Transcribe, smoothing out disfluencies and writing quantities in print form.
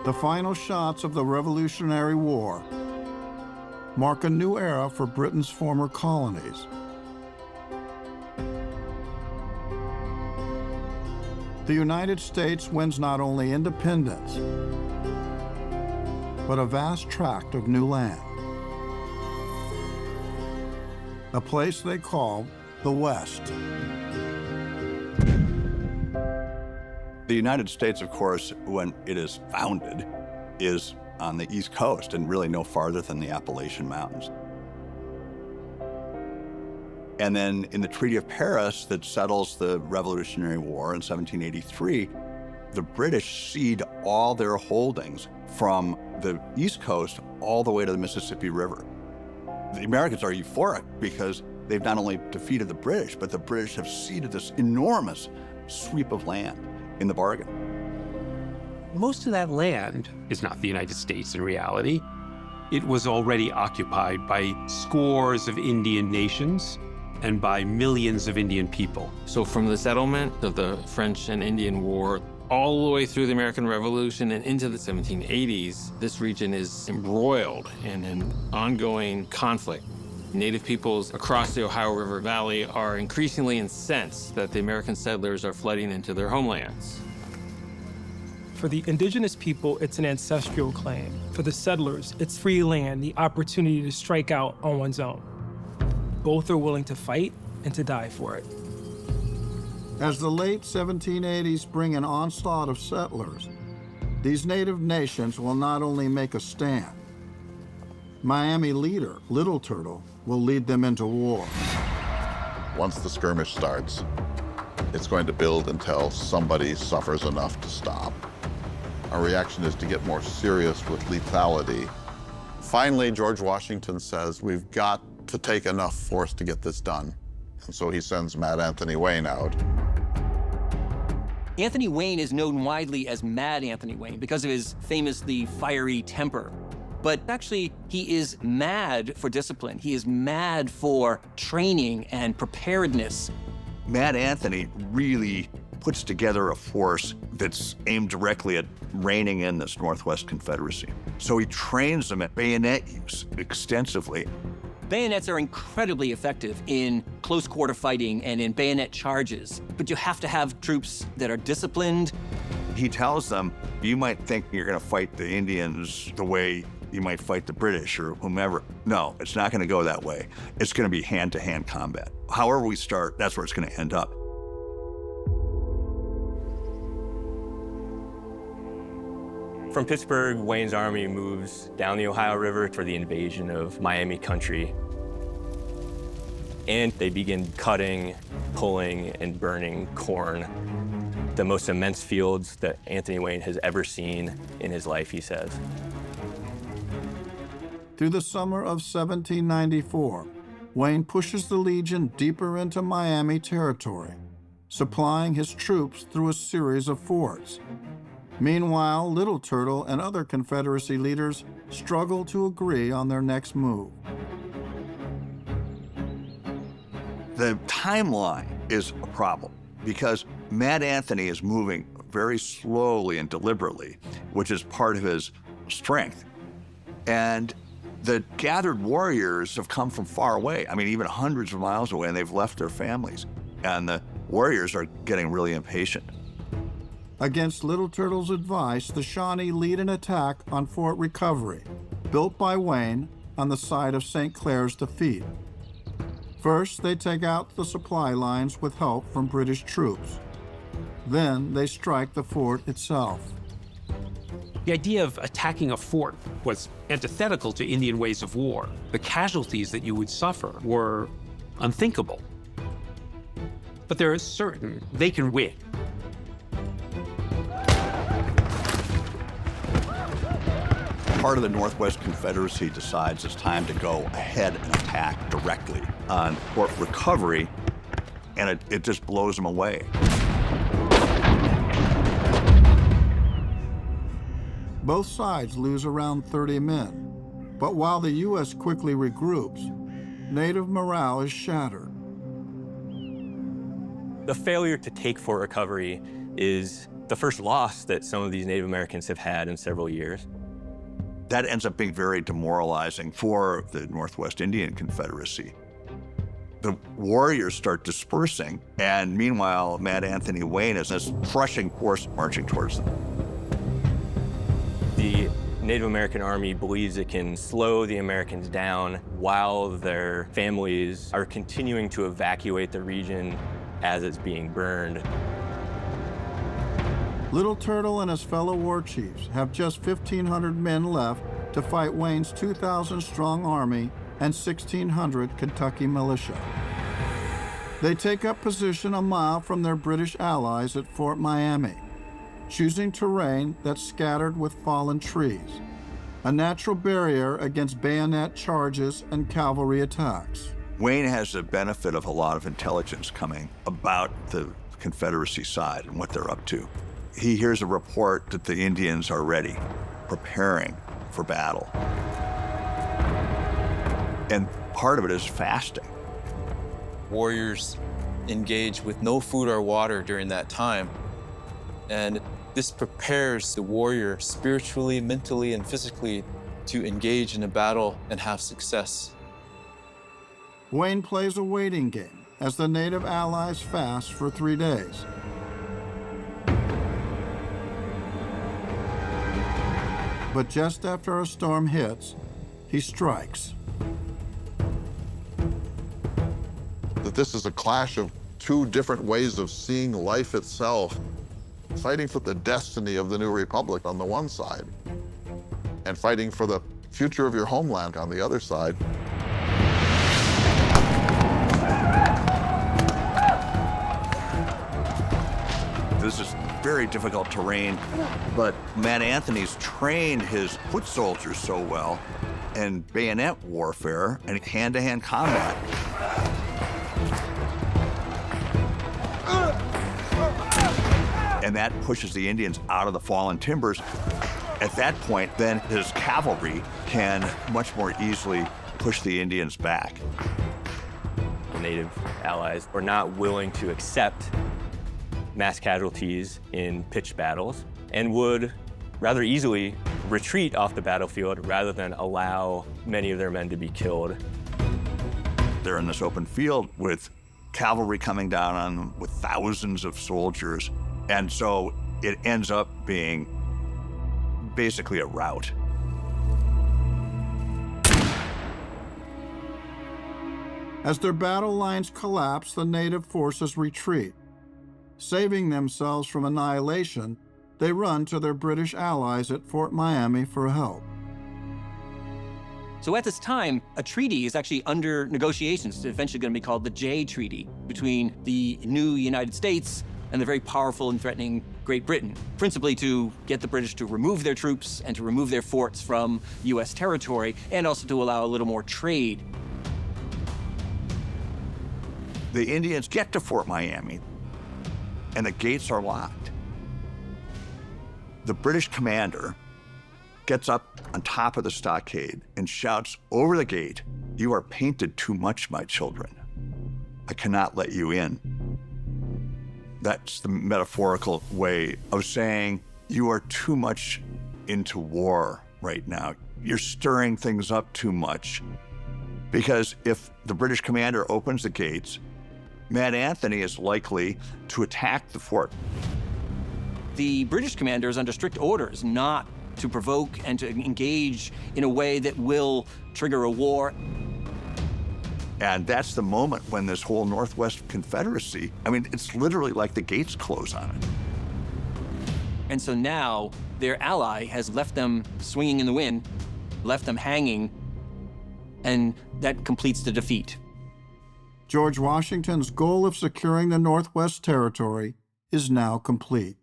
The final shots of the Revolutionary War mark a new era for Britain's former colonies. The United States wins not only independence, but a vast tract of new land. A place they call the West. The United States, of course, when it is founded, is on the East Coast and really no farther than the Appalachian Mountains. And then in the Treaty of Paris that settles the Revolutionary War in 1783, the British cede all their holdings from the East Coast all the way to the Mississippi River. The Americans are euphoric because they've not only defeated the British, but the British have ceded this enormous sweep of land in the bargain. Most of that land is not the United States in reality. It was already occupied by scores of Indian nations and by millions of Indian people. So from the settlement of the French and Indian War all the way through the American Revolution and into the 1780s, this region is embroiled in an ongoing conflict. Native peoples across the Ohio River Valley are increasingly incensed that the American settlers are flooding into their homelands. For the indigenous people, it's an ancestral claim. For the settlers, it's free land, the opportunity to strike out on one's own. Both are willing to fight and to die for it. As the late 1780s bring an onslaught of settlers, these native nations will not only make a stand. Miami leader, Little Turtle, will lead them into war. Once the skirmish starts, it's going to build until somebody suffers enough to stop. Our reaction is to get more serious with lethality. Finally, George Washington says, we've got to take enough force to get this done. And so he sends Mad Anthony Wayne out. Anthony Wayne is known widely as Mad Anthony Wayne because of his famously fiery temper. But actually, he is mad for discipline. He is mad for training and preparedness. Mad Anthony really puts together a force that's aimed directly at reining in this Northwest Confederacy. So he trains them at bayonet use extensively. Bayonets are incredibly effective in close quarter fighting and in bayonet charges, but you have to have troops that are disciplined. He tells them, you might think you're gonna fight the Indians the way you might fight the British or whomever. No, it's not gonna go that way. It's gonna be hand-to-hand combat. However we start, that's where it's gonna end up. From Pittsburgh, Wayne's army moves down the Ohio River for the invasion of Miami country. And they begin cutting, pulling, and burning corn. The most immense fields that Anthony Wayne has ever seen in his life, he says. Through the summer of 1794, Wayne pushes the Legion deeper into Miami territory, supplying his troops through a series of forts. Meanwhile, Little Turtle and other Confederacy leaders struggle to agree on their next move. The timeline is a problem because Mad Anthony is moving very slowly and deliberately, which is part of his strength. And the gathered warriors have come from far away. I mean, even hundreds of miles away, and they've left their families. And the warriors are getting really impatient. Against Little Turtle's advice, the Shawnee lead an attack on Fort Recovery, built by Wayne on the site of St. Clair's defeat. First, they take out the supply lines with help from British troops. Then they strike the fort itself. The idea of attacking a fort was antithetical to Indian ways of war. The casualties that you would suffer were unthinkable. But they're certain they can win. Part of the Northwest Confederacy decides it's time to go ahead and attack directly on Fort Recovery, and it just blows them away. Both sides lose around 30 men, but while the U.S. quickly regroups, Native morale is shattered. The failure to take Fort Recovery is the first loss that some of these Native Americans have had in several years. That ends up being very demoralizing for the Northwest Indian Confederacy. The warriors start dispersing, and meanwhile, Mad Anthony Wayne is this crushing force marching towards them. The Native American army believes it can slow the Americans down while their families are continuing to evacuate the region as it's being burned. Little Turtle and his fellow war chiefs have just 1,500 men left to fight Wayne's 2,000-strong army and 1,600 Kentucky militia. They take up position a mile from their British allies at Fort Miami, choosing terrain that's scattered with fallen trees, a natural barrier against bayonet charges and cavalry attacks. Wayne has the benefit of a lot of intelligence coming about the Confederacy side and what they're up to. He hears a report that the Indians are ready, preparing for battle. And part of it is fasting. Warriors engage with no food or water during that time. And this prepares the warrior spiritually, mentally, and physically to engage in a battle and have success. Wayne plays a waiting game as the native allies fast for 3 days. But just after a storm hits, he strikes. That this is a clash of two different ways of seeing life itself, fighting for the destiny of the new republic on the one side, and fighting for the future of your homeland on the other side. This is very difficult terrain, but Mad Anthony's trained his foot soldiers so well in bayonet warfare and hand-to-hand combat. And that pushes the Indians out of the fallen timbers. At that point, then his cavalry can much more easily push the Indians back. The Native allies were not willing to accept mass casualties in pitched battles and would rather easily retreat off the battlefield rather than allow many of their men to be killed. They're in this open field with cavalry coming down on them with thousands of soldiers. And so it ends up being basically a rout. As their battle lines collapse, the native forces retreat. Saving themselves from annihilation, they run to their British allies at Fort Miami for help. So at this time, a treaty is actually under negotiations. It's eventually going to be called the Jay Treaty between the new United States and the very powerful and threatening Great Britain, principally to get the British to remove their troops and to remove their forts from U.S. territory, and also to allow a little more trade. The Indians get to Fort Miami, and the gates are locked. The British commander gets up on top of the stockade and shouts over the gate, "You are painted too much, my children. I cannot let you in." That's the metaphorical way of saying you are too much into war right now. You're stirring things up too much. Because if the British commander opens the gates, Mad Anthony is likely to attack the fort. The British commander is under strict orders not to provoke and to engage in a way that will trigger a war. And that's the moment when this whole Northwest Confederacy, I mean, it's literally like the gates close on it. And so now their ally has left them swinging in the wind, left them hanging, and that completes the defeat. George Washington's goal of securing the Northwest Territory is now complete.